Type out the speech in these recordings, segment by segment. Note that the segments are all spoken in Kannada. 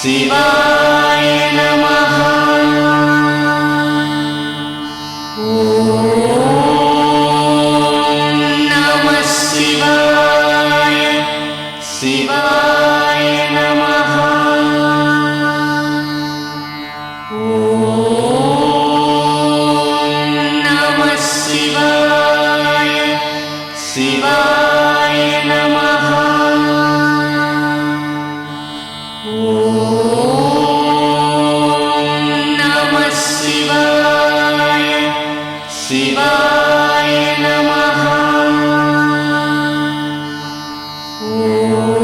ಶಿವಾಯ ನಮಃ. ಓಂ ನಮಃ ಶಿವಾಯ. ಶಿವಾಯ ನಮಃ. ಓಂ ನಮಃ ಶಿವಾಯ. ಶಿವಾಯ ನಮಃ. ಓಂ ನಮಃ ಶಿವಾಯ. ಶಿವಾಯ ನಮಃ. ಓಂ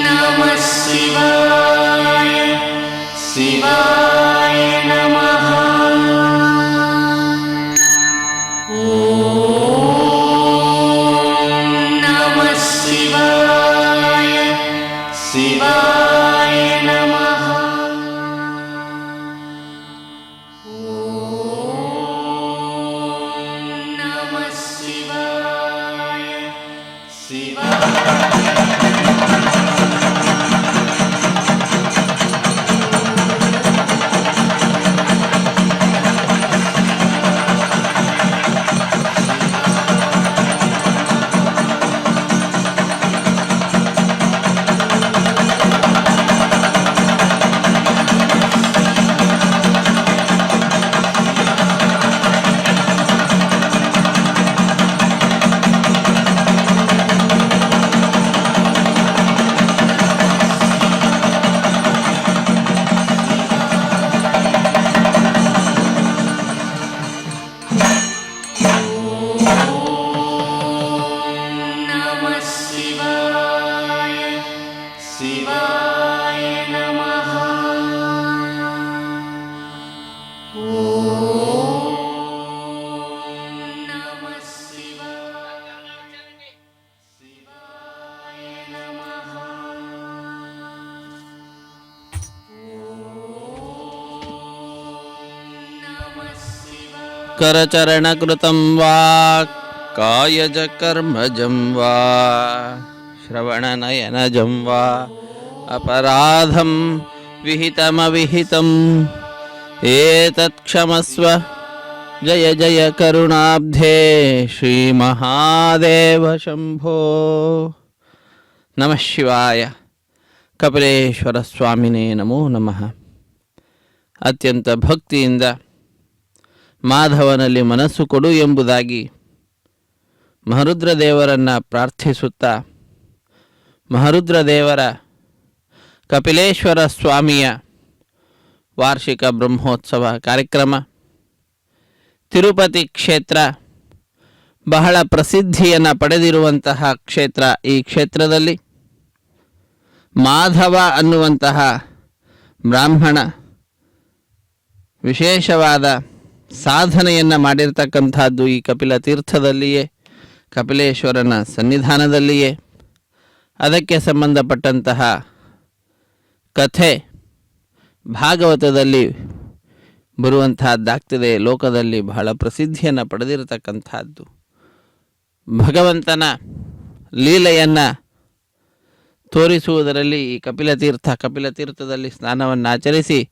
ನಮಃ ಶಿವಾಯ. ಶಿವಾಯ ನಮಃ. ಓಂ ನಮಃ ಶಿವಾಯ. ಶಿವಾಯ ನಮಃ. ಓಂ ನಮಃ ಶಿವಾಯ. ನಮಃ ಶಿವಾಯ. ಶಿವಾಯ ನಮಃ. ಓಂ ನಮಃ ಶಿವಾಯ. ಶಿವಾಯ ನಮಃ. ಓಂ ನಮಃ ಶಿವಾಯ. करचरणकृतं वा कायजकर्मजं वा श्रवणनयनजं वा अपराधं विहितमविहितम् एतत्क्षमस्व जय जय करुणाब्धे श्रीमहादेव शम्भो. नमः शिवाय. ಕಪಿಲೇಶ್ವರ ಸ್ವಾಮಿನೇ ನಮೋ ನಮಃ. ಅತ್ಯಂತ ಭಕ್ತಿಯಿಂದ ಮಾಧವನಲ್ಲಿ ಮನಸ್ಸು ಕೊಡು ಎಂಬುದಾಗಿ ಮಹರುದ್ರ ದೇವರನ್ನು ಪ್ರಾರ್ಥಿಸುತ್ತಾ ಮಹರುದ್ರ ದೇವರ ಕಪಿಲೇಶ್ವರ ಸ್ವಾಮಿಯ ವಾರ್ಷಿಕ ಬ್ರಹ್ಮೋತ್ಸವ ಕಾರ್ಯಕ್ರಮ ತಿರುಪತಿ ಕ್ಷೇತ್ರ ಬಹಳ ಪ್ರಸಿದ್ಧಿಯನ್ನು ಪಡೆದಿರುವಂತಹ ಕ್ಷೇತ್ರ. ಈ ಕ್ಷೇತ್ರದಲ್ಲಿ ಮಾಧವ ಅನ್ನುವಂತಹ ಬ್ರಾಹ್ಮಣ ವಿಶೇಷವಾದ ಸಾಧನೆಯನ್ನು ಮಾಡಿರ್ತಕ್ಕಂಥದ್ದು ಈ ಕಪಿಲ ತೀರ್ಥದಲ್ಲಿಯೇ, ಕಪಿಲೇಶ್ವರನ ಸನ್ನಿಧಾನದಲ್ಲಿಯೇ. ಅದಕ್ಕೆ ಸಂಬಂಧಪಟ್ಟಂತಹ ಕಥೆ ಭಾಗವತದಲ್ಲಿ ಬರುವಂತಹದ್ದಾಗ್ತದೆ. ಲೋಕದಲ್ಲಿ ಬಹಳ ಪ್ರಸಿದ್ಧಿಯನ್ನು ಪಡೆದಿರತಕ್ಕಂಥದ್ದು. ಭಗವಂತನ ಲೀಲೆಯನ್ನು ತೋರಿಸುವುದರಲ್ಲಿ ಈ ಕಪಿಲತೀರ್ಥದಲ್ಲಿ ಸ್ನಾನವನ್ನು ಆಚರಿಸಿ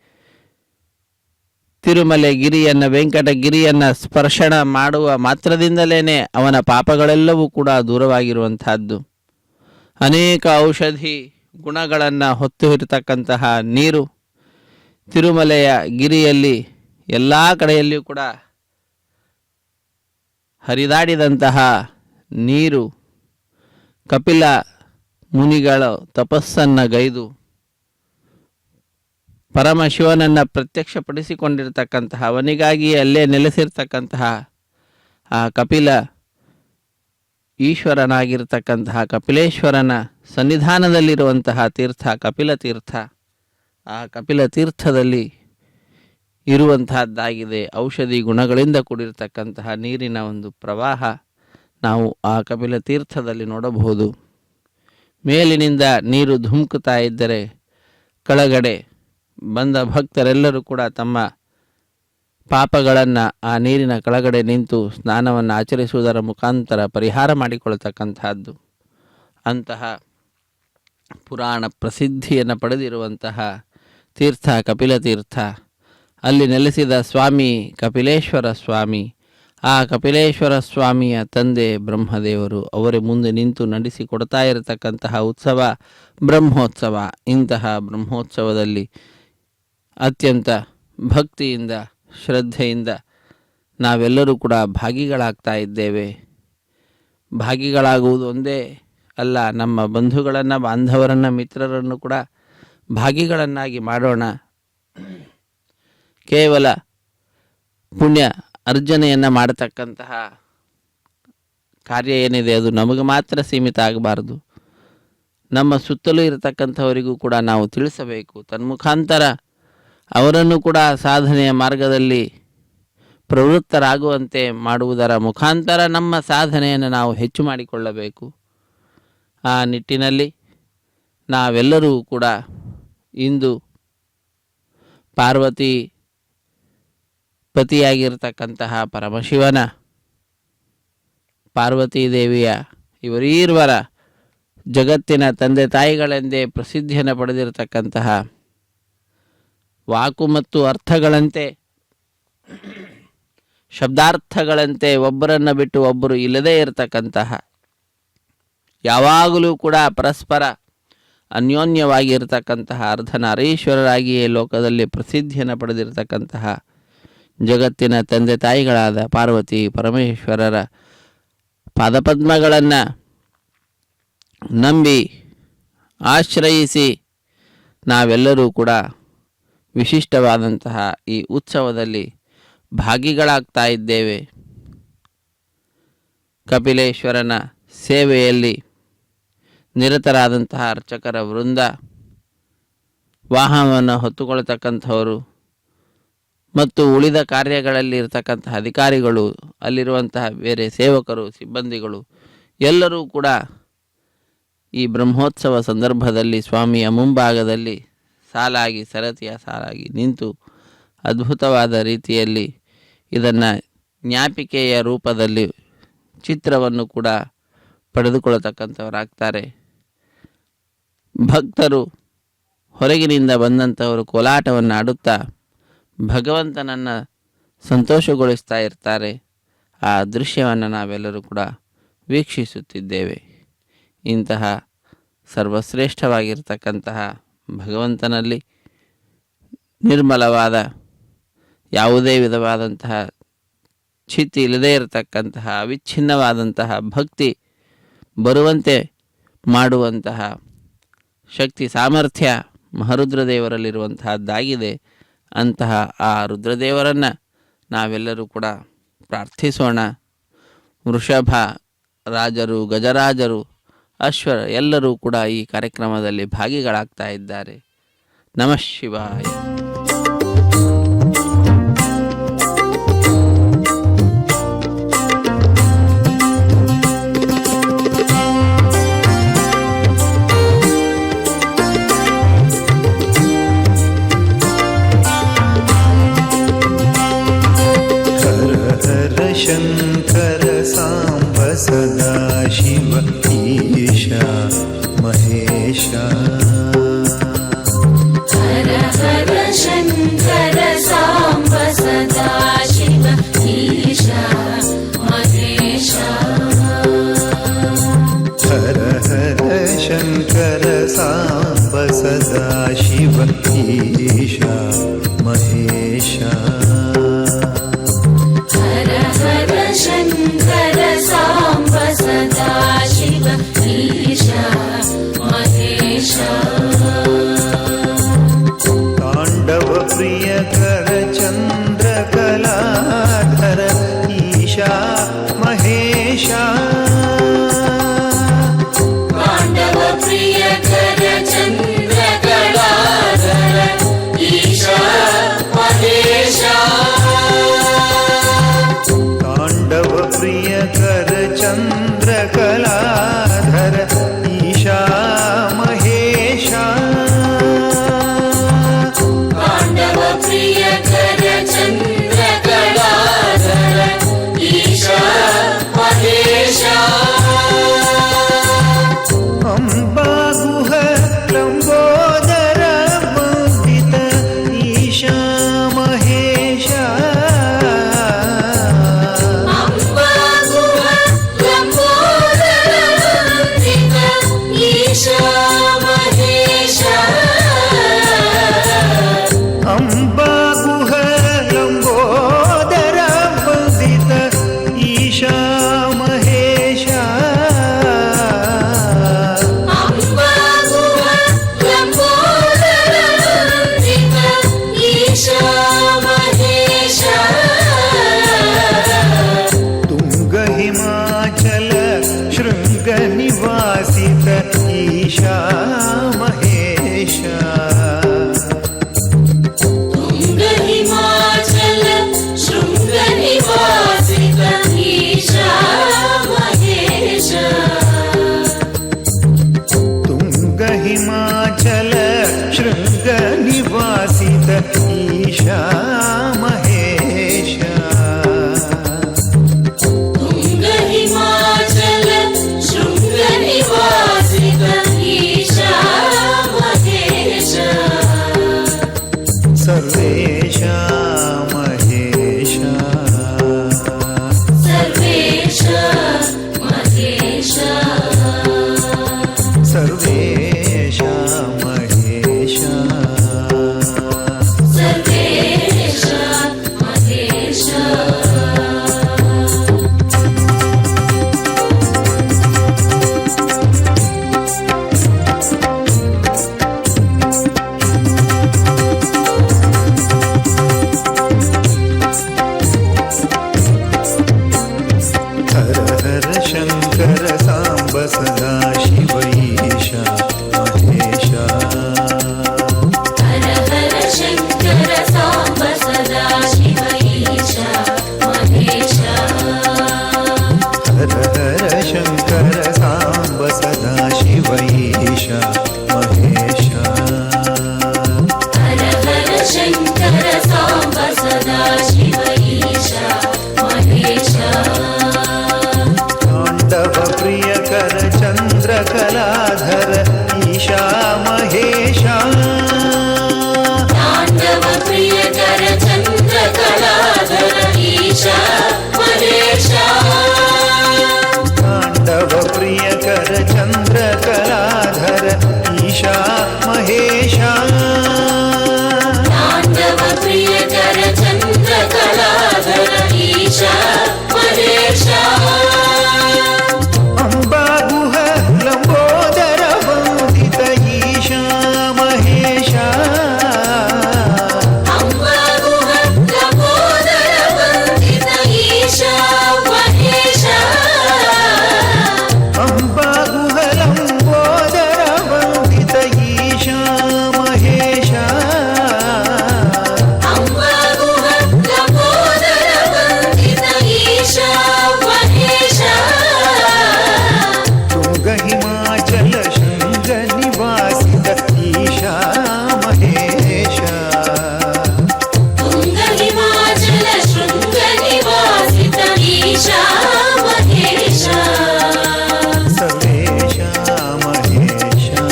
ತಿರುಮಲೆ ಗಿರಿಯನ್ನು, ವೆಂಕಟಗಿರಿಯನ್ನು ಸ್ಪರ್ಶನ ಮಾಡುವ ಮಾತ್ರದಿಂದಲೇ ಅವನ ಪಾಪಗಳೆಲ್ಲವೂ ಕೂಡ ದೂರವಾಗಿರುವಂತಹದ್ದು. ಅನೇಕ ಔಷಧಿ ಗುಣಗಳನ್ನು ಹೊತ್ತು ಇರತಕ್ಕಂತಹ ನೀರು ತಿರುಮಲೆಯ ಗಿರಿಯಲ್ಲಿ ಎಲ್ಲ ಕಡೆಯಲ್ಲಿಯೂ ಕೂಡ ಹರಿದಾಡಿದಂತಹ ನೀರು ಕಪಿಲ ಮುನಿಗಳ ತಪಸ್ಸನ್ನು ಗೈದು ಪರಮಶಿವನನ್ನು ಪ್ರತ್ಯಕ್ಷಪಡಿಸಿಕೊಂಡಿರ್ತಕ್ಕಂತಹ, ಅವನಿಗಾಗಿಯೇ ಅಲ್ಲೇ ನೆಲೆಸಿರ್ತಕ್ಕಂತಹ ಆ ಕಪಿಲ ಈಶ್ವರನಾಗಿರ್ತಕ್ಕಂತಹ ಕಪಿಲೇಶ್ವರನ ಸನ್ನಿಧಾನದಲ್ಲಿರುವಂತಹ ತೀರ್ಥ ಕಪಿಲ ತೀರ್ಥ. ಆ ಕಪಿಲ ತೀರ್ಥದಲ್ಲಿ ಇರುವಂತಹದ್ದಾಗಿದೆ. ಔಷಧಿ ಗುಣಗಳಿಂದ ಕೂಡಿರ್ತಕ್ಕಂತಹ ನೀರಿನ ಒಂದು ಪ್ರವಾಹ ನಾವು ಆ ಕಪಿಲ ತೀರ್ಥದಲ್ಲಿ ನೋಡಬಹುದು. ಮೇಲಿನಿಂದ ನೀರು ಧುಮುಕುತ್ತಾ ಇದ್ದರೆ ಕೆಳಗಡೆ ಬಂದ ಭಕ್ತರೆಲ್ಲರೂ ಕೂಡ ತಮ್ಮ ಪಾಪಗಳನ್ನು ಆ ನೀರಿನ ಕೆಳಗಡೆ ನಿಂತು ಸ್ನಾನವನ್ನು ಆಚರಿಸುವುದರ ಮುಖಾಂತರ ಪರಿಹಾರ ಮಾಡಿಕೊಳ್ಳತಕ್ಕಂಥದ್ದು. ಅಂತಹ ಪುರಾಣ ಪ್ರಸಿದ್ಧಿಯನ್ನು ಪಡೆದಿರುವಂತಹ ತೀರ್ಥ ಕಪಿಲತೀರ್ಥ. ಅಲ್ಲಿ ನೆಲೆಸಿದ ಸ್ವಾಮಿ ಕಪಿಲೇಶ್ವರ ಸ್ವಾಮಿ. ಆ ಕಪಿಲೇಶ್ವರ ಸ್ವಾಮಿಯ ತಂದೆ ಬ್ರಹ್ಮದೇವರು ಅವರೇ ಮುಂದೆ ನಿಂತು ನಡೆಸಿಕೊಡ್ತಾ ಇರತಕ್ಕಂತಹ ಉತ್ಸವ ಬ್ರಹ್ಮೋತ್ಸವ. ಇಂತಹ ಬ್ರಹ್ಮೋತ್ಸವದಲ್ಲಿ ಅತ್ಯಂತ ಭಕ್ತಿಯಿಂದ ಶ್ರದ್ಧೆಯಿಂದ ನಾವೆಲ್ಲರೂ ಕೂಡ ಭಾಗಿಗಳಾಗ್ತಾ ಇದ್ದೇವೆ. ಭಾಗಿಗಳಾಗುವುದು ಒಂದೇ ಅಲ್ಲ, ನಮ್ಮ ಬಂಧುಗಳನ್ನು, ಬಾಂಧವರನ್ನು, ಮಿತ್ರರನ್ನು ಕೂಡ ಭಾಗಿಗಳನ್ನಾಗಿ ಮಾಡೋಣ. ಕೇವಲ ಪುಣ್ಯ ಅರ್ಜನೆಯನ್ನು ಮಾಡತಕ್ಕಂತಹ ಕಾರ್ಯ ಏನಿದೆ ಅದು ನಮಗೆ ಮಾತ್ರ ಸೀಮಿತ ಆಗಬಾರ್ದು. ನಮ್ಮ ಸುತ್ತಲೂ ಇರತಕ್ಕಂಥವರಿಗೂ ಕೂಡ ನಾವು ತಿಳಿಸಬೇಕು. ತನ್ಮುಖಾಂತರ ಅವರನ್ನು ಕೂಡ ಸಾಧನೆಯ ಮಾರ್ಗದಲ್ಲಿ ಪ್ರವೃತ್ತರಾಗುವಂತೆ ಮಾಡುವುದರ ಮುಖಾಂತರ ನಮ್ಮ ಸಾಧನೆಯನ್ನು ನಾವು ಹೆಚ್ಚು ಮಾಡಿಕೊಳ್ಳಬೇಕು. ಆ ನಿಟ್ಟಿನಲ್ಲಿ ನಾವೆಲ್ಲರೂ ಕೂಡ ಇಂದು ಪಾರ್ವತಿ ಪತಿಯಾಗಿರ್ತಕ್ಕಂತಹ ಪರಮಶಿವನ, ಪಾರ್ವತೀ ದೇವಿಯ ಇವರೀರ್ವರ ಜಗತ್ತಿನ ತಂದೆ ತಾಯಿಗಳೆಂದೇ ಪ್ರಸಿದ್ಧಿಯನ್ನು ಪಡೆದಿರತಕ್ಕಂತಹ, ವಾಕು ಮತ್ತು ಅರ್ಥಗಳಂತೆ, ಶಬ್ದಾರ್ಥಗಳಂತೆ ಒಬ್ಬರನ್ನು ಬಿಟ್ಟು ಒಬ್ಬರು ಇಲ್ಲದೇ ಇರತಕ್ಕಂತಹ, ಯಾವಾಗಲೂ ಕೂಡ ಪರಸ್ಪರ ಅನ್ಯೋನ್ಯವಾಗಿರ್ತಕ್ಕಂತಹ ಅರ್ಧನಾರೀಶ್ವರರಾಗಿಯೇ ಲೋಕದಲ್ಲಿ ಪ್ರಸಿದ್ಧಿಯನ್ನು ಪಡೆದಿರತಕ್ಕಂತಹ ಜಗತ್ತಿನ ತಂದೆ ತಾಯಿಗಳಾದ ಪಾರ್ವತಿ ಪರಮೇಶ್ವರರ ಪಾದಪದ್ಮಗಳನ್ನು ನಂಬಿ ಆಶ್ರಯಿಸಿ ನಾವೆಲ್ಲರೂ ಕೂಡ ವಿಶಿಷ್ಟವಾದಂತಹ ಈ ಉತ್ಸವದಲ್ಲಿ ಭಾಗಿಗಳಾಗ್ತಾ ಇದ್ದೇವೆ. ಕಪಿಲೇಶ್ವರನ ಸೇವೆಯಲ್ಲಿ ನಿರತರಾದಂತಹ ಅರ್ಚಕರ ವೃಂದ, ವಾಹನವನ್ನು ಹೊತ್ತುಕೊಳ್ತಕ್ಕಂಥವರು ಮತ್ತು ಉಳಿದ ಕಾರ್ಯಗಳಲ್ಲಿ ಇರತಕ್ಕಂತಹ ಅಧಿಕಾರಿಗಳು, ಅಲ್ಲಿರುವಂತಹ ಬೇರೆ ಸೇವಕರು, ಸಿಬ್ಬಂದಿಗಳು ಎಲ್ಲರೂ ಕೂಡ ಈ ಬ್ರಹ್ಮೋತ್ಸವ ಸಂದರ್ಭದಲ್ಲಿ ಸ್ವಾಮಿಯ ಮುಂಭಾಗದಲ್ಲಿ ಸಾಲಾಗಿ, ಸರತಿಯ ಸಾಲಾಗಿ ನಿಂತು ಅದ್ಭುತವಾದ ರೀತಿಯಲ್ಲಿ ಇದನ್ನು ಜ್ಞಾಪಿಕೆಯ ರೂಪದಲ್ಲಿ ಚಿತ್ರವನ್ನು ಕೂಡ ಪಡೆದುಕೊಳ್ಳತಕ್ಕಂಥವರಾಗ್ತಾರೆ. ಭಕ್ತರು ಹೊರಗಿನಿಂದ ಬಂದಂಥವರು ಕೋಲಾಟವನ್ನು ಆಡುತ್ತಾ ಭಗವಂತನನ್ನು ಸಂತೋಷಗೊಳಿಸ್ತಾ ಇರ್ತಾರೆ. ಆ ದೃಶ್ಯವನ್ನು ನಾವೆಲ್ಲರೂ ಕೂಡ ವೀಕ್ಷಿಸುತ್ತಿದ್ದೇವೆ. ಇಂತಹ ಸರ್ವಶ್ರೇಷ್ಠವಾಗಿರ್ತಕ್ಕಂತಹ ಭಗವಂತನಲ್ಲಿ ನಿರ್ಮಲವಾದ, ಯಾವುದೇ ವಿಧವಾದಂತಹ ಚಿತ್ತಿ ಇಲ್ಲದೇ ಇರತಕ್ಕಂತಹ ಅವಿಚ್ಛಿನ್ನವಾದಂತಹ ಭಕ್ತಿ ಬರುವಂತೆ ಮಾಡುವಂತಹ ಶಕ್ತಿ ಸಾಮರ್ಥ್ಯ ಮಹಾರುದ್ರದೇವರಲ್ಲಿರುವಂತಹದ್ದಾಗಿದೆ. ಅಂತಹ ಆ ರುದ್ರದೇವರನ್ನು ನಾವೆಲ್ಲರೂ ಕೂಡ ಪ್ರಾರ್ಥಿಸೋಣ. ವೃಷಭ ರಾಜರು, ಗಜರಾಜರು, ಅಶ್ವರ ಎಲ್ಲರೂ ಕೂಡ ಈ ಕಾರ್ಯಕ್ರಮದಲ್ಲಿ ಭಾಗಿಗಳಾಗ್ತಾ ಇದ್ದಾರೆ. ನಮಃ ಶಿವಾಯ. शंकर सांब सदा शिव ईशा महेशा. हर हर शंकर सांब सदा शिव ईशा महेशा. हर हर शंकर सांब सदा शिव ईशा महेशा. शंकर सांब सदा शिव ईशा महेशा. तांडव प्रिय कर चंद्र कलाधर ईशा महेशा. तांडव प्रिय कर चंद्र कलाधर ईशा महेश अम्बा गुह लंबोदर वंदित ईशा महेश अम्बा गुह लंबोदर वंदित ईशा महेश तुंग हिमाचल शृंग निवासित ईशा महेश तुंग हिमाचल शृंग निवासित ईशा महेश तुंग हिमाचल शृंग निवासित ईशा महेश तुंग हिमाचल शृंग निवासित ईशा महेश सर्वेशा महेश सर्वेश महेश सर्वेशा महेश सर्वेश महेश हर हर शंकर सांब सदा शिव ईशा महेशा हर हर शंकर सांब सदा शिव ईशा महेश हर हर शंकर सांब सदा शिव ईशा महेशा हर हर शंकर सांब सदा शिव ईशा महेश तांडव प्रिय कर चंद्र कलाधर ईशा महेशा तांडव प्रिय कर चंद्र कलाधर ईशा महेश तांडव प्रिय कर चंद्र कलाधर ईशा महेशा तांडव प्रिय कर चंद्र कलाधर ईशा महेश अम्बा गुह लंबोदर वंदित ईशा महेशा अम्बा गुह लंबोदर वंदित ईशा महेश अम्बा गुह लंबोदर वंदित ईशा महेशा अम्बा गुह लंबोदर वंदित ईशा महेश तुंग हिमाचल शृंग निवासित ईशा महेशा तुंग हिमाचल शृंग निवासित ईशा महेश सर्वेशा महेशा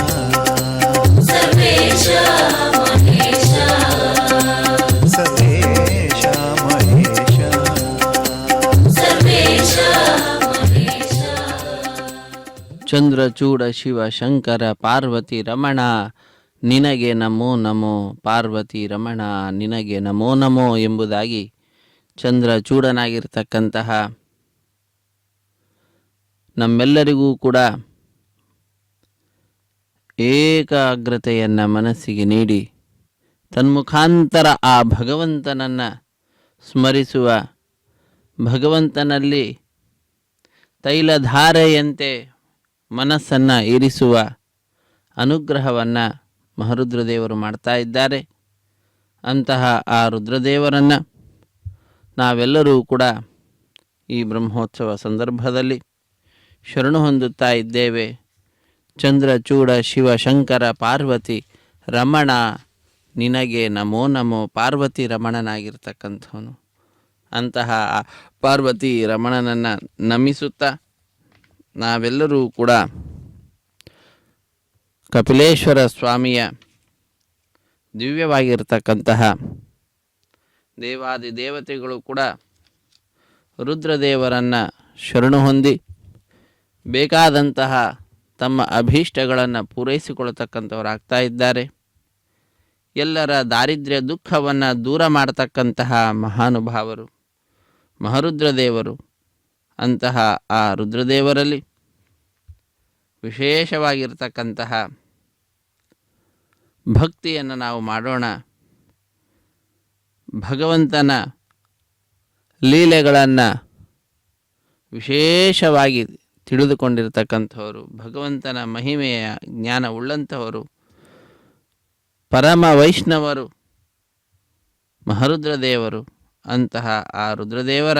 सर्वेश महेश सर्वेशा महेशा सर्वेश महेश ಚಂದ್ರಚೂಡ ಶಿವ ಶಂಕರ ಪಾರ್ವತಿ ರಮಣ ನಿನಗೆ ನಮೋ ನಮೋ ಪಾರ್ವತಿ ರಮಣ ನಿನಗೆ ನಮೋ ನಮೋ ಎಂಬುದಾಗಿ ಚಂದ್ರಚೂಡನಾಗಿರ್ತಕ್ಕಂತಹ ನಮ್ಮೆಲ್ಲರಿಗೂ ಕೂಡ ಏಕಾಗ್ರತೆಯನ್ನು ಮನಸ್ಸಿಗೆ ನೀಡಿ ತನ್ಮುಖಾಂತರ ಆ ಭಗವಂತನನ್ನು ಸ್ಮರಿಸುವ, ಭಗವಂತನಲ್ಲಿ ತೈಲಧಾರೆಯಂತೆ ಮನಸ್ಸನ್ನು ಇರಿಸುವ ಅನುಗ್ರಹವನ್ನು ಮಹಾರುದ್ರದೇವರು ಮಾಡ್ತಾ ಇದ್ದಾರೆ. ಅಂತಹ ಆ ರುದ್ರದೇವರನ್ನು ನಾವೆಲ್ಲರೂ ಕೂಡ ಈ ಬ್ರಹ್ಮೋತ್ಸವ ಸಂದರ್ಭದಲ್ಲಿ ಶರಣು ಹೊಂದುತ್ತಾ ಇದ್ದೇವೆ. ಚಂದ್ರಚೂಡ ಶಿವ ಶಂಕರ ಪಾರ್ವತಿ ರಮಣ ನಿನಗೆ ನಮೋ ನಮೋ. ಪಾರ್ವತಿ ರಮಣನಾಗಿರ್ತಕ್ಕಂಥವನು. ಅಂತಹ ಆ ಪಾರ್ವತಿ ರಮಣನನ್ನು ನಮಿಸುತ್ತಾ ನಾವೆಲ್ಲರೂ ಕೂಡ ಕಪಿಲೇಶ್ವರ ಸ್ವಾಮಿಯ ದಿವ್ಯವಾಗಿರ್ತಕ್ಕಂತಹ ದೇವಾದಿ ದೇವತೆಗಳು ಕೂಡ ರುದ್ರದೇವರನ್ನು ಶರಣು ಹೊಂದಿ ಬೇಕಾದಂತಹ ತಮ್ಮ ಅಭೀಷ್ಟಗಳನ್ನು ಪೂರೈಸಿಕೊಳ್ತಕ್ಕಂಥವರಾಗ್ತಾ ಇದ್ದಾರೆ. ಎಲ್ಲರ ದಾರಿದ್ರ್ಯ ದುಃಖವನ್ನು ದೂರ ಮಾಡತಕ್ಕಂತಹ ಮಹಾನುಭಾವರು ಮಹಾರುದ್ರದೇವರು. ಅಂತಹ ಆ ರುದ್ರದೇವರಲ್ಲಿ ವಿಶೇಷವಾಗಿರ್ತಕ್ಕಂತಹ ಭಕ್ತಿಯನ್ನು ನಾವು ಮಾಡೋಣ. ಭಗವಂತನ ಲೀಲೆಗಳನ್ನು ವಿಶೇಷವಾಗಿ ತಿಳಿದುಕೊಂಡಿರ್ತಕ್ಕಂಥವರು, ಭಗವಂತನ ಮಹಿಮೆಯ ಜ್ಞಾನ ಉಳ್ಳಂಥವರು, ಪರಮ ವೈಷ್ಣವರು ಮಹಾರುದ್ರದೇವರು. ಅಂತಹ ಆ ರುದ್ರದೇವರ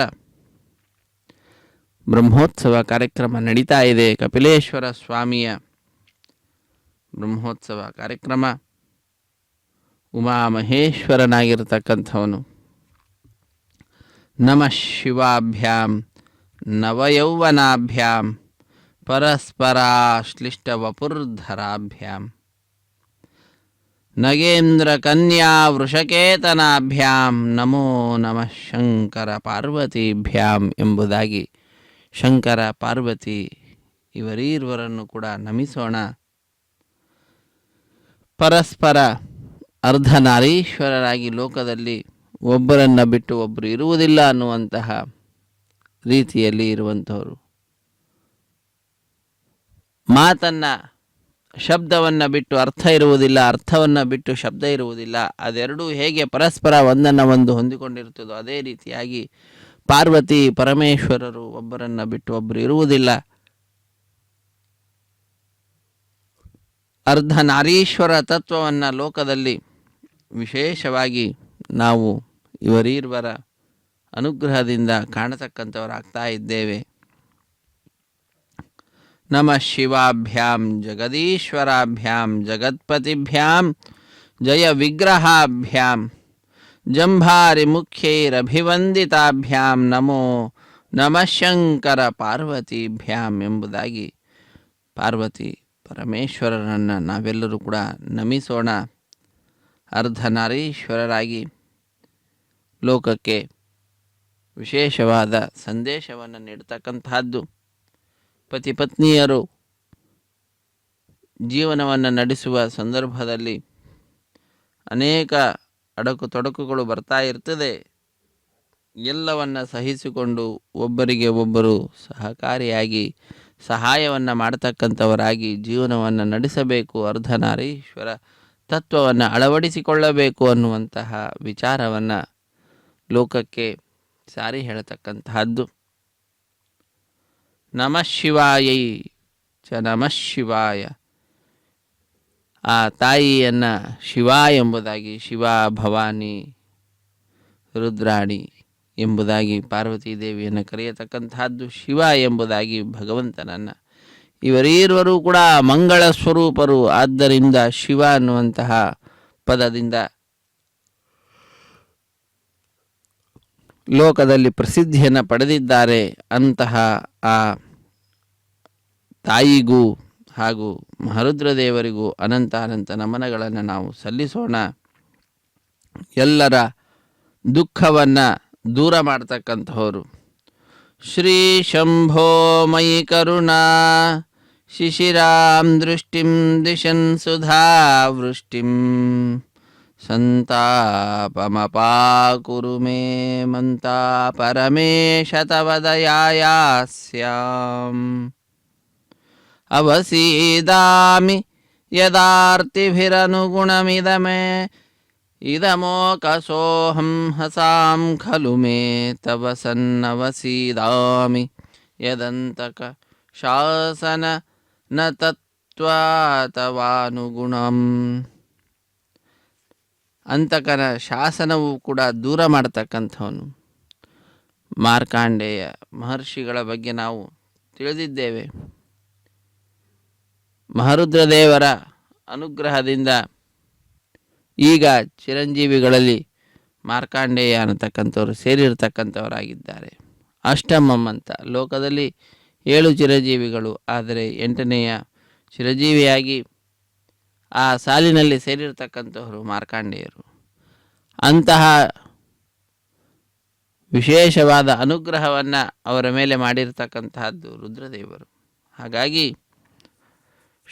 ಬ್ರಹ್ಮೋತ್ಸವ ಕಾರ್ಯಕ್ರಮ ನಡೀತಾ ಇದೆ. ಕಪಿಲೇಶ್ವರ ಸ್ವಾಮಿಯ ಬ್ರಹ್ಮೋತ್ಸವ ಕಾರ್ಯಕ್ರಮ. ಉಮಾಮಹೇಶ್ವರನಾಗಿರ್ತಕ್ಕಂಥವನು ನಮಃ ಶಿವಾಭ್ಯಾಂ ನವಯೌವನಾಭ್ಯಾಂ ಪರಸ್ಪರಾಶ್ಲಿಷ್ಟವಪುರ್ಧರಾಭ್ಯಾಂ ನಗೇಂದ್ರ ಕನ್ಯಾ ವೃಷಕೇತನಾಭ್ಯಾಂ ನಮೋ ನಮಃ ಶಂಕರ ಪಾರ್ವತೀಭ್ಯಾಂ ಎಂಬುದಾಗಿ ಶಂಕರ ಪಾರ್ವತಿ ಇವರೀರ್ವರನ್ನು ಕೂಡ ನಮಿಸೋಣ. ಪರಸ್ಪರ ಅರ್ಧನಾರೀಶ್ವರರಾಗಿ ಲೋಕದಲ್ಲಿ ಒಬ್ಬರನ್ನು ಬಿಟ್ಟು ಒಬ್ಬರು ಇರುವುದಿಲ್ಲ ಅನ್ನುವಂತಹ ರೀತಿಯಲ್ಲಿ ಇರುವಂಥವರು. ಮಾತನ್ನು ಶಬ್ದವನ್ನು ಬಿಟ್ಟು ಅರ್ಥ ಇರುವುದಿಲ್ಲ, ಅರ್ಥವನ್ನು ಬಿಟ್ಟು ಶಬ್ದ ಇರುವುದಿಲ್ಲ. ಅದೆರಡೂ ಹೇಗೆ ಪರಸ್ಪರ ಒಂದನ್ನು ಒಂದು ಹೊಂದಿಕೊಂಡಿರ್ತದೋ ಅದೇ ರೀತಿಯಾಗಿ ಪಾರ್ವತಿ ಪರಮೇಶ್ವರರು ಒಬ್ಬರನ್ನು ಬಿಟ್ಟು ಒಬ್ಬರು ಇರುವುದಿಲ್ಲ. ಅರ್ಧನಾರೀಶ್ವರ ತತ್ವವನ್ನು ಲೋಕದಲ್ಲಿ ವಿಶೇಷವಾಗಿ ನಾವು ಇವರೀರ್ವರ ಅನುಗ್ರಹದಿಂದ ಕಾಣತಕ್ಕಂಥವರಾಗ್ತಾ ಇದ್ದೇವೆ. ನಮಃ ಶಿವಾಭ್ಯಾಂ ಜಗದೀಶ್ವರಾಭ್ಯಾಂ ಜಗತ್ಪತಿಭ್ಯಾಂ ಜಯ ವಿಗ್ರಹಾಭ್ಯಾಂ ಜಂಭಾರಿ ಮುಖ್ಯೈರಭಿವಂದಿತಾಭ್ಯಾಂ ನಮೋ ನಮಃ ಶಂಕರ ಪಾರ್ವತೀಭ್ಯಾಂ ಎಂಬುದಾಗಿ ಪಾರ್ವತಿ ಪರಮೇಶ್ವರರನ್ನು ನಾವೆಲ್ಲರೂ ಕೂಡ ನಮಿಸೋಣ. ಅರ್ಧನಾರೀಶ್ವರರಾಗಿ ಲೋಕಕ್ಕೆ ವಿಶೇಷವಾದ ಸಂದೇಶವನ್ನು ನೀಡತಕ್ಕಂತಹದ್ದು. ಪತಿ ಪತ್ನಿಯರು ಜೀವನವನ್ನು ನಡೆಸುವ ಸಂದರ್ಭದಲ್ಲಿ ಅನೇಕ ಅಡಕು ತೊಡಕುಗಳು ಬರ್ತಾ ಇರ್ತದೆ. ಎಲ್ಲವನ್ನು ಸಹಿಸಿಕೊಂಡು ಒಬ್ಬರಿಗೆ ಒಬ್ಬರು ಸಹಕಾರಿಯಾಗಿ ಸಹಾಯವನ್ನು ಮಾಡತಕ್ಕಂಥವರಾಗಿ ಜೀವನವನ್ನು ನಡೆಸಬೇಕು. ಅರ್ಧನಾರೀಶ್ವರ ತತ್ವವನ್ನು ಅಳವಡಿಸಿಕೊಳ್ಳಬೇಕು ಅನ್ನುವಂತಹ ವಿಚಾರವನ್ನು ಲೋಕಕ್ಕೆ ಸಾರಿ ಹೇಳತಕ್ಕಂತಹದ್ದು. ನಮಃ ಶಿವಾಯೈ ಚ ನಮಃ ಶಿವಾಯ. ಆ ತಾಯಿಯನ್ನು ಶಿವ ಎಂಬುದಾಗಿ, ಶಿವ ಭವಾನಿ ರುದ್ರಾಣಿ ಎಂಬುದಾಗಿ ಪಾರ್ವತೀ ದೇವಿಯನ್ನು ಕರೆಯತಕ್ಕಂತಹದ್ದು, ಶಿವ ಎಂಬುದಾಗಿ ಭಗವಂತನನ್ನು. ಇವರೀರ್ವರೂ ಕೂಡ ಮಂಗಳ ಸ್ವರೂಪರು. ಆದ್ದರಿಂದ ಶಿವ ಅನ್ನುವಂತಹ ಪದದಿಂದ ಲೋಕದಲ್ಲಿ ಪ್ರಸಿದ್ಧಿಯನ್ನು ಪಡೆದಿದ್ದಾರೆ. ಅಂತಹ ಆ ತಾಯಿಗೂ ಹಾಗೂ ಮಹಾರುದ್ರದೇವರಿಗೂ ಅನಂತ ಅನಂತ ನಮನಗಳನ್ನು ನಾವು ಸಲ್ಲಿಸೋಣ. ಎಲ್ಲರ ದುಃಖವನ್ನು ದೂರ ಮಾಡ್ತಕ್ಕಂಥವರು. ಶ್ರೀ ಶಂಭೋ ಮಯಿ ಕರುಣಾ ಶಿಶಿರಾಂ ದೃಷ್ಟಿಂ ದಿಶನ್ ಸುಧಾ ವೃಷ್ಟಿಂ ಸಂತಾಪಮಪಾಕುರು ಮೇ ಮಂತಾ ಪರಮೇಶ ತವ ದಯಾಯಾಸ್ಯಾಂ ಅವಸೀದಾಮಿ ಯದಾರ್ತಿಭಿರನುಗುಣಮಿದಮೇ ಇದಮೋಕಸೋಹಂ ಹಸಾಂ ಖಲು ಮೇ ತವ ಸನ್ನವಸೀದಾಮಿ ಯದಂತಕ ಶಾಸನ ನ ತತ್ವಾ ತವಾನುಗುಣಂ. ಅಂತಕನ ಶಾಸನವು ಕೂಡ ದೂರ ಮಾಡತಕ್ಕಂಥವನು. ಮಾರ್ಕಾಂಡೇಯ ಮಹರ್ಷಿಗಳ ಬಗ್ಗೆ ನಾವು ತಿಳಿದಿದ್ದೇವೆ. ಮಹಾರುದ್ರದೇವರ ಅನುಗ್ರಹದಿಂದ ಈಗ ಚಿರಂಜೀವಿಗಳಲ್ಲಿ ಮಾರ್ಕಾಂಡೇಯ ಅನ್ನತಕ್ಕಂಥವ್ರು ಸೇರಿರ್ತಕ್ಕಂಥವರಾಗಿದ್ದಾರೆ. ಅಷ್ಟಮಂ ಅಂತ ಲೋಕದಲ್ಲಿ 7 ಚಿರಂಜೀವಿಗಳು, ಆದರೆ 8ನೆಯ ಚಿರಂಜೀವಿಯಾಗಿ ಆ ಸಾಲಿನಲ್ಲಿ ಸೇರಿರ್ತಕ್ಕಂಥವರು ಮಾರ್ಕಾಂಡೇಯರು. ಅಂತಹ ವಿಶೇಷವಾದ ಅನುಗ್ರಹವನ್ನು ಅವರ ಮೇಲೆ ಮಾಡಿರ್ತಕ್ಕಂತಹದ್ದು ರುದ್ರದೇವರು. ಹಾಗಾಗಿ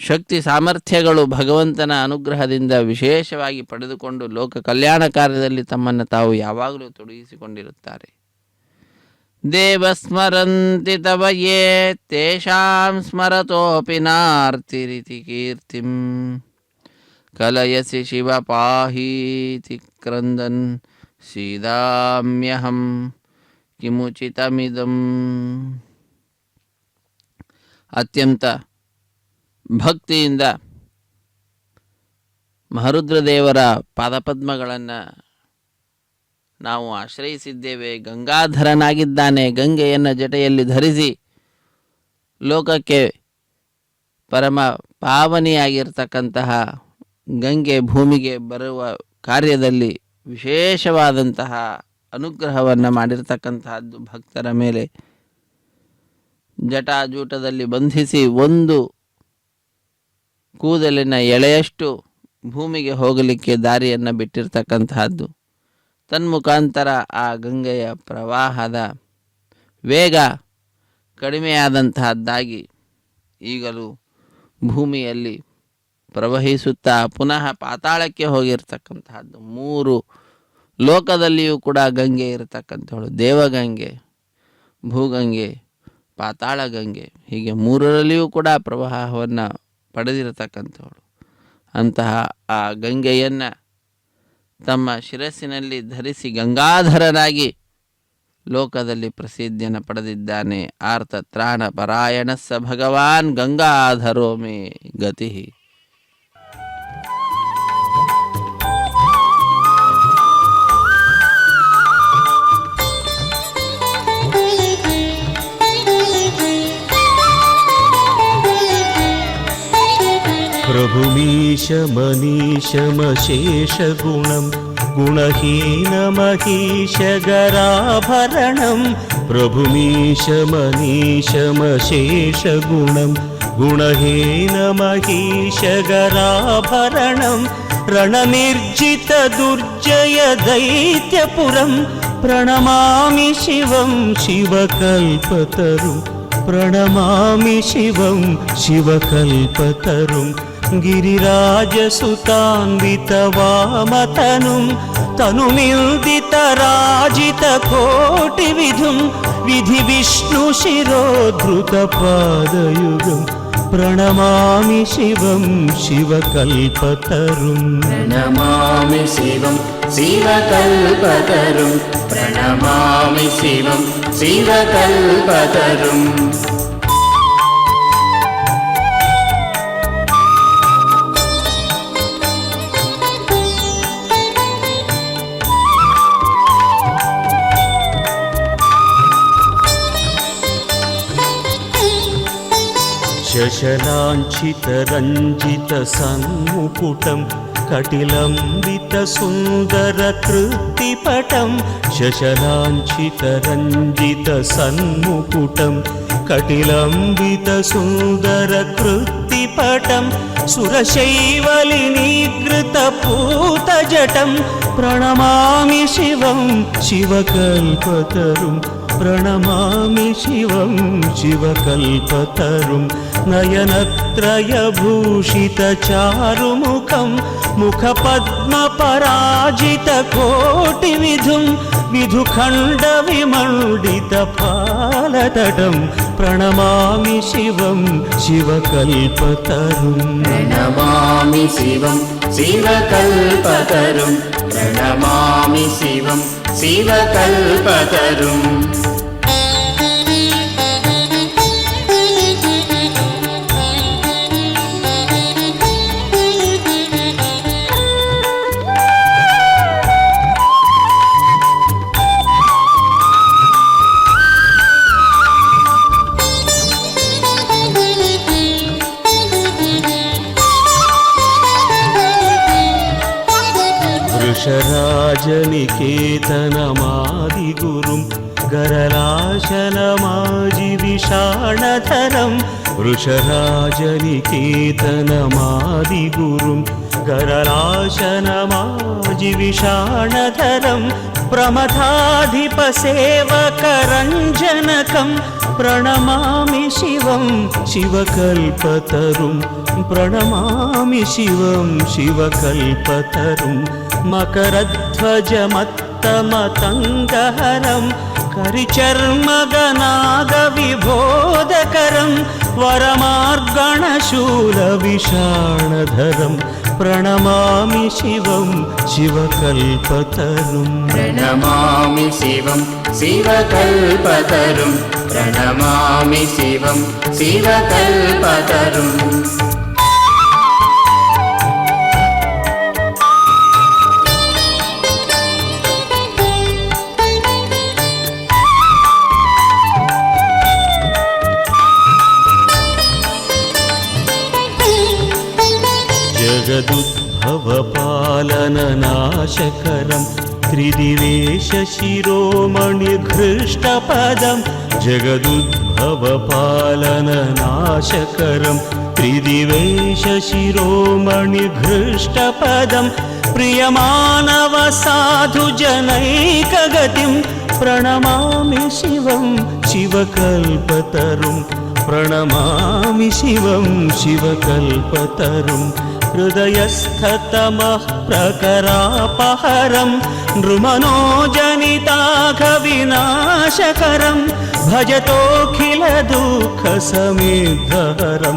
ಶಕ್ತಿ ಸಾಮರ್ಥ್ಯಗಳು ಭಗವಂತನ ಅನುಗ್ರಹದಿಂದ ವಿಶೇಷವಾಗಿ ಪಡೆದುಕೊಂಡು ಲೋಕ ಕಲ್ಯಾಣ ಕಾರ್ಯದಲ್ಲಿ ತಮ್ಮನ್ನು ತಾವು ಯಾವಾಗಲೂ ತೊಡಗಿಸಿಕೊಂಡಿರುತ್ತಾರೆ. ದೇವಸ್ಮರಂತಿ ತವ ಯೇ ತೇಷಾಂ ಸ್ಮರತೋಪಿ ನಾರ್ತಿರಿತಿ ಕೀರ್ತಿಂ ಕಲಯಸಿ ಶಿವ ಪಾಹೀತಿ ಕ್ರಂದನ್ ಸೀದಾಮ್ಯಹಂ ಕಿಮುಚಿತಮಿದಂ. ಅತ್ಯಂತ ಭಕ್ತಿಯಿಂದ ಮಹರುದ್ರದೇವರ ಪಾದಪದ್ಮಗಳನ್ನು ನಾವು ಆಶ್ರಯಿಸಿದ್ದೇವೆ. ಗಂಗಾಧರನಾಗಿದ್ದಾನೆ. ಗಂಗೆಯನ್ನು ಜಟೆಯಲ್ಲಿ ಧರಿಸಿ ಲೋಕಕ್ಕೆ ಪರಮ ಪಾವನಿಯಾಗಿರ್ತಕ್ಕಂತಹ ಗಂಗೆ ಭೂಮಿಗೆ ಬರುವ ಕಾರ್ಯದಲ್ಲಿ ವಿಶೇಷವಾದಂತಹ ಅನುಗ್ರಹವನ್ನು ಮಾಡಿರ್ತಕ್ಕಂತಹದ್ದು ಭಕ್ತರ ಮೇಲೆ. ಜಟಾಜೂಟದಲ್ಲಿ ಬಂಧಿಸಿ ಒಂದು ಕೂದಲಿನ ಎಳೆಯಷ್ಟು ಭೂಮಿಗೆ ಹೋಗಲಿಕ್ಕೆ ದಾರಿಯನ್ನು ಬಿಟ್ಟಿರ್ತಕ್ಕಂತಹದ್ದು. ತನ್ಮುಖಾಂತರ ಆ ಗಂಗೆಯ ಪ್ರವಾಹದ ವೇಗ ಕಡಿಮೆಯಾದಂತಹದ್ದಾಗಿ ಈಗಲೂ ಭೂಮಿಯಲ್ಲಿ ಪ್ರವಹಿಸುತ್ತಾ ಪುನಃ ಪಾತಾಳಕ್ಕೆ ಹೋಗಿರ್ತಕ್ಕಂತಹದ್ದು. 3 ಲೋಕದಲ್ಲಿಯೂ ಕೂಡ ಗಂಗೆ ಇರತಕ್ಕಂಥವಳು. ದೇವಗಂಗೆ, ಭೂಗಂಗೆ, ಪಾತಾಳ ಗಂಗೆ, ಹೀಗೆ 3ರಲ್ಲಿಯೂ ಕೂಡ ಪ್ರವಾಹವನ್ನು ಪಡೆದಿರತಕ್ಕಂಥವಳು. ಅಂತಹ ಆ ಗಂಗೆಯನ್ನು ತಮ್ಮ ಶಿರಸ್ಸಿನಲ್ಲಿ ಧರಿಸಿ ಗಂಗಾಧರನಾಗಿ ಲೋಕದಲ್ಲಿ ಪ್ರಸಿದ್ಧಿಯನ್ನು ಪಡೆದಿದ್ದಾನೆ. ಆರ್ತತ್ರಾಣ ಪರಾಯಣಸ್ಸ ಭಗವಾನ್ ಗಂಗಾಧರೋ ಮೇ ಗತಿ. प्रभुमीश मनीशमशेषगुणं गुणहीनमहीशगराभरणं प्रभुमीश मनीशमशेषगुणं गुणहीनमहीशगराभरणं रणनिर्जितदुर्जयदैत्यपुरं प्रणमामि शिवं शिवकल्पतरुं प्रणमामि शिवं शिवकल्पतरुं गिरिराजसुतान्वितवामतनुं तनुमिल्दितराजितकोटिविधुं विधिविष्णुशिरोद्धृतपादयुगं प्रणमामि शिवं शिवकल्पतरुं प्रणमामि शिवं शिवकल्पतरुं प्रणमामि शिवं शिवकल्पतरुं शशलाञ्छितरञ्जितसन्मुकुटं कटिलम्बितसुन्दरकृत्तिपटं शशलाञ्छितरञ्जितसन्मुकुटं कटिलम्बितसुन्दरकृत्तिपटं सुरशैवलिनीकृतपूतजटं प्रणमामि शिवं शिवकल्पतरुं प्रणमामि शिवं शिवकल्पतरुं नयनत्रयभूषितचारुमुखं मुखपद्मपराजितकोटिविधुं विधुखण्डविमण्डितपालतटं प्रणमामि शिवं शिवकल्पतरुं प्रणमामि शिवं शिवकल्पतरुं प्रणमामि शिवं शिवकल्पतरुं वृषराजनिकेतनमादिगुरुं गरलाशनमाजिविषाणधरं वृषराजनिकेतनमादिगुरुं गरलाशनमाजिविषाणधरं प्रमथाधिपसेवकरञ्जनकं प्रणमामि शिवं शिवकल्पतरुं ಪ್ರಣಮಾಮಿ ಶಿವಂ ಶಿವಕಲ್ಪತರುಂ ಮಕರಧ್ವಜಮತ್ತಮತಂಗಹರಂ ಕರಿಚರ್ಮಗನಾಗವಿಬೋಧಕರಂ ವರಮಾರ್ಗಣಶೂಲವಿಷಾಣಧರಂ ಪ್ರಣಮಾಮಿ ಶಿವಂ ಶಿವಕಲ್ಪತರುಂ प्रणमामि शिवं शिवकल्पतरुं प्रणमामि शिवं शिवकल्पतरुम् जगदुद्भवपालननाशकरं त्रिदिवेशशिरोमणिघृष्टपदं जगदुद्भवपालननाशकरं त्रिदिवेशशिरोमणिघृष्टपदं प्रियमानवसाधुजनैकगतिं प्रणमामि शिवं शिवकल्पतरुं प्रणमामि शिवं शिवकल्पतरुं हृदयस्थतमः प्रकरापहरं नृमनोजनिताघविनाशकरं भजतोऽखिलदुःखसमेद्धहरं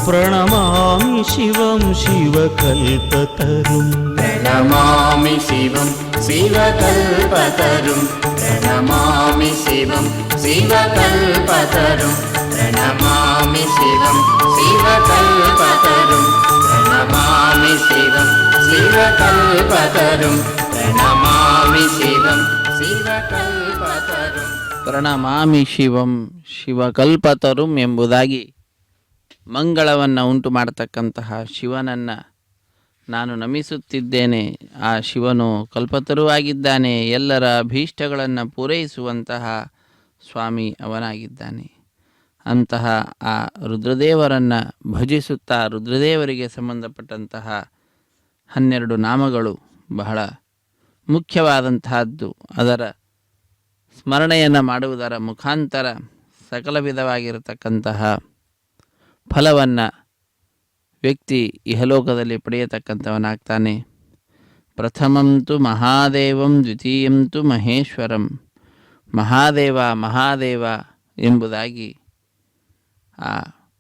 प्रणमामि शिवं शिवकल्पतरुं प्रणमामि शिवं शिवकल्पतरुं प्रणमामि शिवं शिवकल्पतरुं प्रणमामि शिवं शिवकल्पतरुं प्रणमामि शिवं शिवकल्पतरुं प्रणमामि शिवं शिवकल्पतरुं ಪ್ರಣಮಾಮಿ ಶಿವಂ ಶಿವಕಲ್ಪತರುಂ ಎಂಬುದಾಗಿ ಮಂಗಳವನ್ನು ಉಂಟು ಮಾಡತಕ್ಕಂತಹ ಶಿವನನ್ನು ನಾನು ನಮಿಸುತ್ತಿದ್ದೇನೆ. ಆ ಶಿವನು ಕಲ್ಪತರುವಾಗಿದ್ದಾನೆ, ಎಲ್ಲರ ಅಭೀಷ್ಟಗಳನ್ನು ಪೂರೈಸುವಂತಹ ಸ್ವಾಮಿ ಅವನಾಗಿದ್ದಾನೆ. ಅಂತಹ ಆ ರುದ್ರದೇವರನ್ನು ಭಜಿಸುತ್ತಾ ರುದ್ರದೇವರಿಗೆ ಸಂಬಂಧಪಟ್ಟಂತಹ 12 ನಾಮಗಳು ಬಹಳ ಮುಖ್ಯವಾದಂತಹದ್ದು. ಅದರ ಸ್ಮರಣೆಯನ್ನು ಮಾಡುವುದರ ಮುಖಾಂತರ ಸಕಲ ವಿಧವಾಗಿರತಕ್ಕಂತಹ ಫಲವನ್ನು ವ್ಯಕ್ತಿ ಇಹಲೋಕದಲ್ಲಿ ಪಡೆಯತಕ್ಕಂಥವನಾಗ್ತಾನೆ. ಪ್ರಥಮಂತು ಮಹಾದೇವಂ ದ್ವಿತೀಯಂತು ಮಹೇಶ್ವರಂ. ಮಹಾದೇವ ಮಹಾದೇವ ಎಂಬುದಾಗಿ ಆ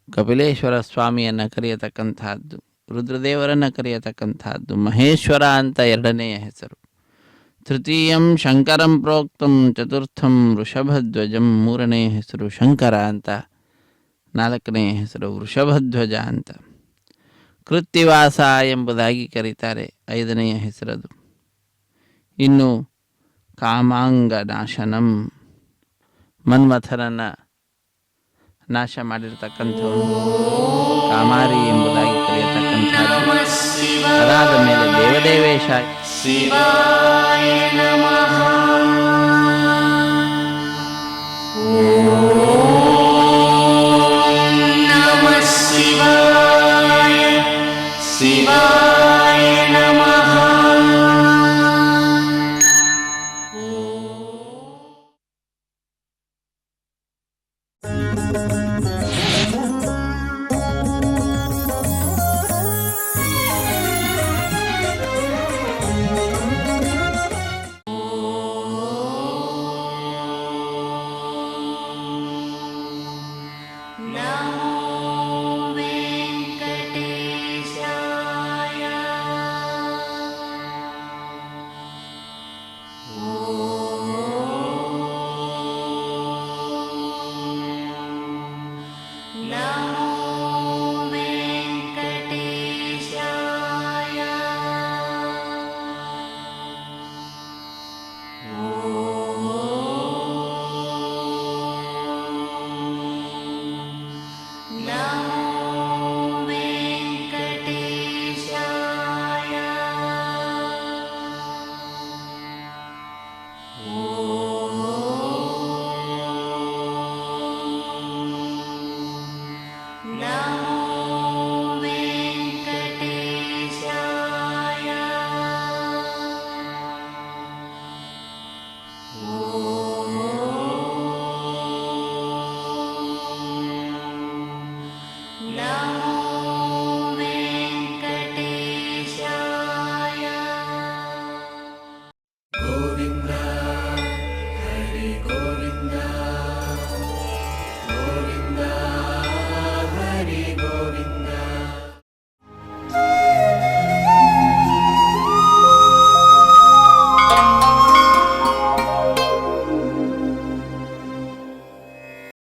ಕಪಿಲೇಶ್ವರ ಸ್ವಾಮಿಯನ್ನು ಕರೆಯತಕ್ಕಂತಹದ್ದು, ರುದ್ರದೇವರನ್ನು ಕರೆಯತಕ್ಕಂತಹದ್ದು. ಮಹೇಶ್ವರ ಅಂತ ಎರಡನೆಯ ಹೆಸರು. ತೃತೀಯಂ ಶಂಕರಂ ಪ್ರೋಕ್ತಂ, ಚತುರ್ಥಂ ವೃಷಭಧ್ವಜಂ, ಮೂರನೆಯ ಹೆಸರು ಶಂಕರ ಅಂತ, ನಾಲ್ಕನೆಯ ಹೆಸರು ವೃಷಭಧ್ವಜ ಅಂತ. ಕೃತ್ತಿವಾಸ ಎಂಬುದಾಗಿ ಕರೀತಾರೆ, 5ನೆಯ ಹೆಸರದು. ಇನ್ನು ಕಾಮಾಂಗ ನಾಶನಂ, ಮನ್ಮಥನನ್ನು ನಾಶ ಮಾಡಿರ್ತಕ್ಕಂಥವನು ಕಾಮಾರಿ ಎಂಬುದಾಗಿ ಕರೆಯತಕ್ಕಂಥದ್ದು. ಅದಾದ ಮೇಲೆ ದೇವದೇವೇಶ. ಶಿವಾಯ ನಮಃ. ಓಂ ನಮಃ ಶಿವಾಯ. ಶಿವಾಯ